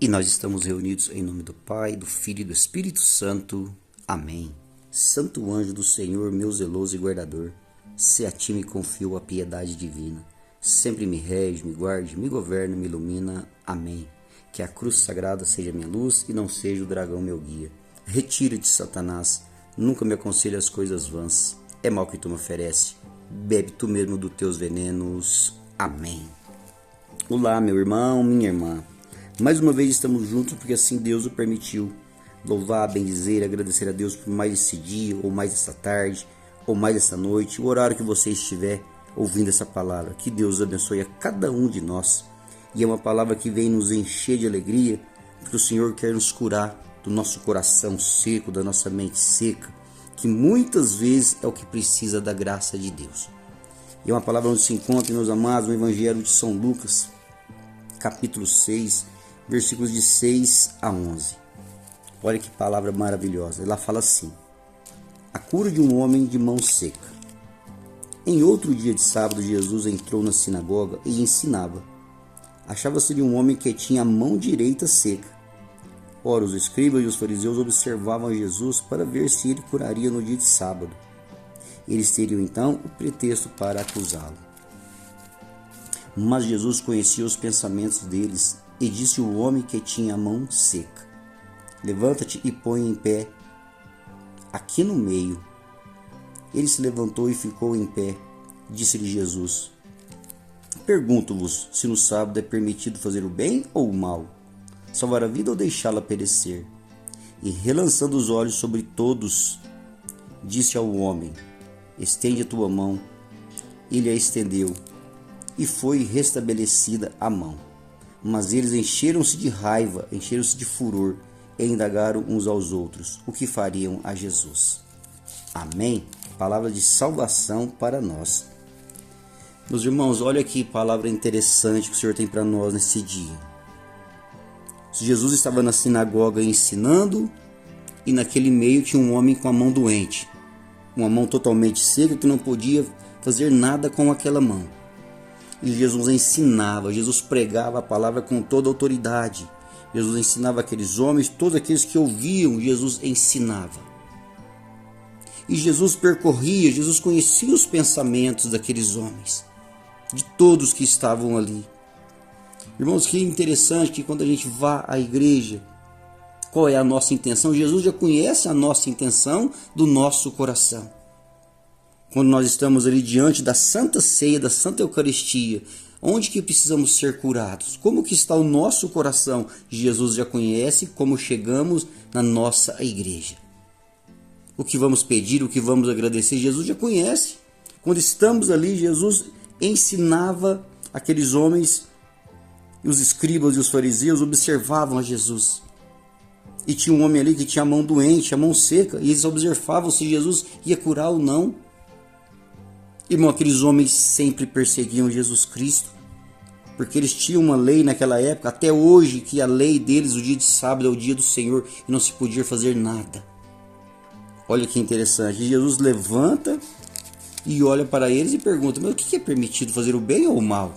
E nós estamos reunidos em nome do Pai, do Filho e do Espírito Santo. Amém. Santo anjo do Senhor, meu zeloso e guardador, se a ti me confio a piedade divina, sempre me rege, me guarde, me governa, me ilumina. Amém. Que a cruz sagrada seja minha luz e não seja o dragão meu guia. Retira-te, Satanás, nunca me aconselhe as coisas vãs. É mal que tu me oferece, bebe tu mesmo dos teus venenos. Amém. Olá, meu irmão, minha irmã. Mais uma vez estamos juntos porque assim Deus o permitiu. Louvar, bendizer, agradecer a Deus por mais esse dia, ou mais essa tarde, ou mais essa noite, o horário que você estiver ouvindo essa palavra. Que Deus abençoe a cada um de nós. E é uma palavra que vem nos encher de alegria, porque o Senhor quer nos curar do nosso coração seco, da nossa mente seca, que muitas vezes é o que precisa da graça de Deus. E é uma palavra onde se encontra, meus amados, no Evangelho de São Lucas, capítulo 6, versículos de 6 a 11. Olha que palavra maravilhosa. Ela fala assim: a cura de um homem de mão seca. Em outro dia de sábado, Jesus entrou na sinagoga e ensinava. Achava-se de um homem que tinha a mão direita seca. Ora, os escribas e os fariseus observavam Jesus para ver se ele curaria no dia de sábado. Eles teriam então o pretexto para acusá-lo. Mas Jesus conhecia os pensamentos deles e disse ao homem que tinha a mão seca: levanta-te e põe em pé aqui no meio. Ele se levantou e ficou em pé. Disse-lhe Jesus: pergunto-vos se no sábado é permitido fazer o bem ou o mal, salvar a vida ou deixá-la perecer. E relançando os olhos sobre todos, disse ao homem: estende a tua mão. Ele a estendeu e foi restabelecida a mão. Mas eles encheram-se de raiva, encheram-se de furor e indagaram uns aos outros o que fariam a Jesus. Amém? Palavra de salvação para nós. Meus irmãos, olha que palavra interessante que o Senhor tem para nós nesse dia. Jesus estava na sinagoga ensinando e naquele meio tinha um homem com a mão doente. Uma mão totalmente seca que não podia fazer nada com aquela mão. E Jesus ensinava, Jesus pregava a palavra com toda a autoridade. Jesus ensinava aqueles homens, todos aqueles que ouviam, Jesus ensinava. E Jesus percorria, Jesus conhecia os pensamentos daqueles homens, de todos que estavam ali. Irmãos, que interessante que quando a gente vá à igreja, qual é a nossa intenção? Jesus já conhece a nossa intenção do nosso coração. Quando nós estamos ali diante da Santa Ceia, da Santa Eucaristia, onde que precisamos ser curados? Como que está o nosso coração? Jesus já conhece como chegamos na nossa igreja. O que vamos pedir, o que vamos agradecer, Jesus já conhece. Quando estamos ali, Jesus ensinava aqueles homens, e os escribas e os fariseus observavam a Jesus. E tinha um homem ali que tinha a mão doente, a mão seca, e eles observavam se Jesus ia curar ou não. Irmão, aqueles homens sempre perseguiam Jesus Cristo, porque eles tinham uma lei naquela época, até hoje, que a lei deles, o dia de sábado, é o dia do Senhor, e não se podia fazer nada. Olha que interessante, Jesus levanta e olha para eles e pergunta: mas o que é permitido, fazer o bem ou o mal?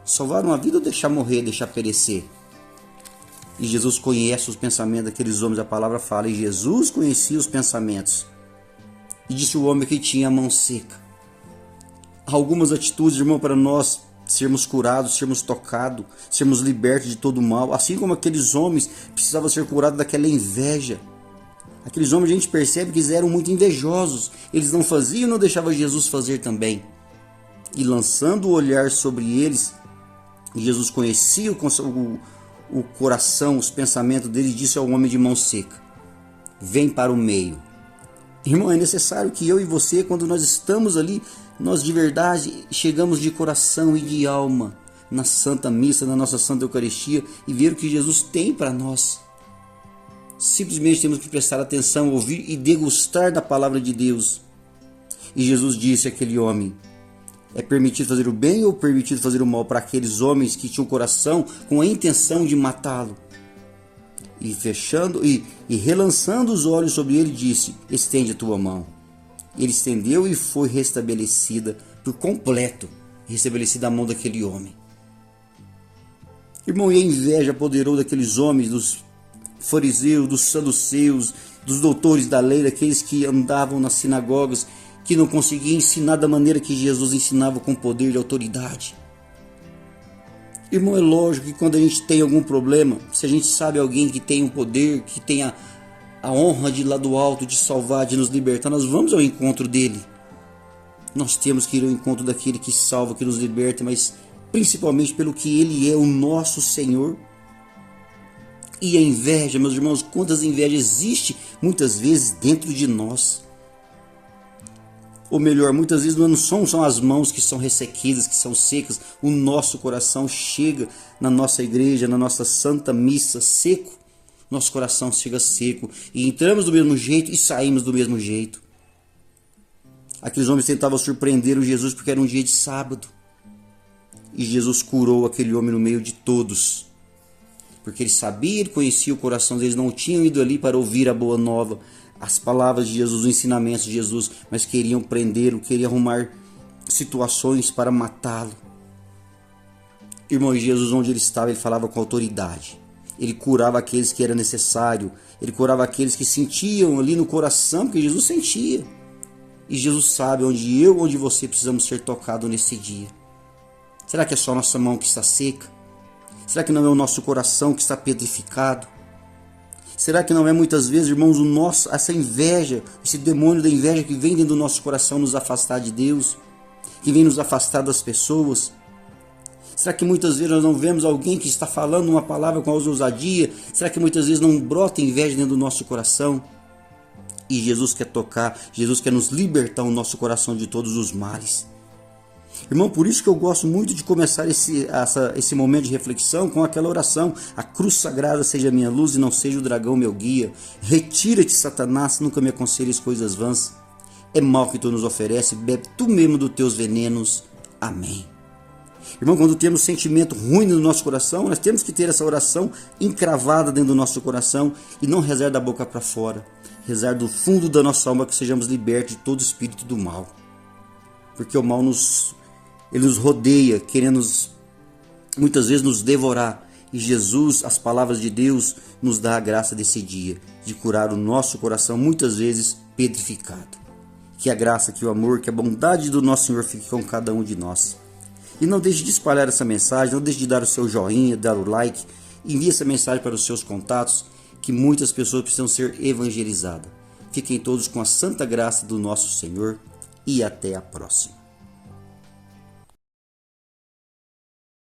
Salvar uma vida ou deixar morrer, deixar perecer? E Jesus conhece os pensamentos daqueles homens, a palavra fala, e Jesus conhecia os pensamentos. E disse o homem que tinha a mão seca. Algumas atitudes, irmão, para nós sermos curados, sermos tocados, sermos libertos de todo mal. Assim como aqueles homens precisavam ser curados daquela inveja. Aqueles homens, a gente percebe que eles eram muito invejosos. Eles não faziam e não deixavam Jesus fazer também. E lançando o olhar sobre eles, Jesus conhecia o coração, os pensamentos deles, e disse ao homem de mão seca: vem para o meio. Irmão, é necessário que eu e você, quando nós estamos ali, nós de verdade chegamos de coração e de alma na Santa Missa, na nossa Santa Eucaristia, e ver o que Jesus tem para nós. Simplesmente temos que prestar atenção, ouvir e degustar da palavra de Deus. E Jesus disse àquele homem: é permitido fazer o bem ou permitido fazer o mal, para aqueles homens que tinham o coração com a intenção de matá-lo? E fechando e relançando os olhos sobre ele, disse: estende a tua mão. Ele estendeu e foi restabelecida por completo, restabelecida a mão daquele homem. Irmão, e a inveja apoderou daqueles homens, dos fariseus, dos saduceus, dos doutores da lei, daqueles que andavam nas sinagogas, que não conseguiam ensinar da maneira que Jesus ensinava, com poder e autoridade. Irmão, é lógico que quando a gente tem algum problema, se a gente sabe alguém que tem um poder, que tem a honra de ir lá do alto, de salvar, de nos libertar, nós vamos ao encontro dele. Nós temos que ir ao encontro daquele que salva, que nos liberta, mas principalmente pelo que ele é, o nosso Senhor. E a inveja, meus irmãos, quantas invejas existe muitas vezes dentro de nós. Ou melhor, muitas vezes não são as mãos que são ressequidas, que são secas. O nosso coração chega na nossa igreja, na nossa santa missa, seco. Nosso coração chega seco. E entramos do mesmo jeito e saímos do mesmo jeito. Aqueles homens tentavam surpreender o Jesus porque era um dia de sábado. E Jesus curou aquele homem no meio de todos. Porque ele sabia, ele conhecia o coração deles, não tinham ido ali para ouvir a boa nova, as palavras de Jesus, os ensinamentos de Jesus, mas queriam prendê-lo, queriam arrumar situações para matá-lo. Irmão, Jesus, onde ele estava, ele falava com autoridade. Ele curava aqueles que era necessário, ele curava aqueles que sentiam ali no coração, porque Jesus sentia. E Jesus sabe onde você precisamos ser tocados nesse dia. Será que é só nossa mão que está seca? Será que não é o nosso coração que está petrificado? Será que não é muitas vezes, irmãos, essa inveja, esse demônio da inveja que vem dentro do nosso coração nos afastar de Deus, que vem nos afastar das pessoas? Será que muitas vezes nós não vemos alguém que está falando uma palavra com ousadia? Será que muitas vezes não brota inveja dentro do nosso coração? E Jesus quer tocar, Jesus quer nos libertar o nosso coração de todos os males. Irmão, por isso que eu gosto muito de começar esse momento de reflexão com aquela oração: a cruz sagrada seja minha luz e não seja o dragão meu guia. Retira-te, Satanás, nunca me aconselhes coisas vãs. É mal que tu nos oferece, bebe tu mesmo dos teus venenos. Amém. Irmão, quando temos sentimento ruim no nosso coração, nós temos que ter essa oração encravada dentro do nosso coração e não rezar da boca para fora. Rezar do fundo da nossa alma que sejamos libertos de todo espírito do mal. Porque o mal ele nos rodeia, querendo muitas vezes nos devorar. E Jesus, as palavras de Deus, nos dá a graça desse dia, de curar o nosso coração, muitas vezes petrificado. Que a graça, que o amor, que a bondade do nosso Senhor fique com cada um de nós. E não deixe de espalhar essa mensagem, não deixe de dar o seu joinha, dar o like. Envie essa mensagem para os seus contatos, que muitas pessoas precisam ser evangelizadas. Fiquem todos com a santa graça do nosso Senhor e até a próxima.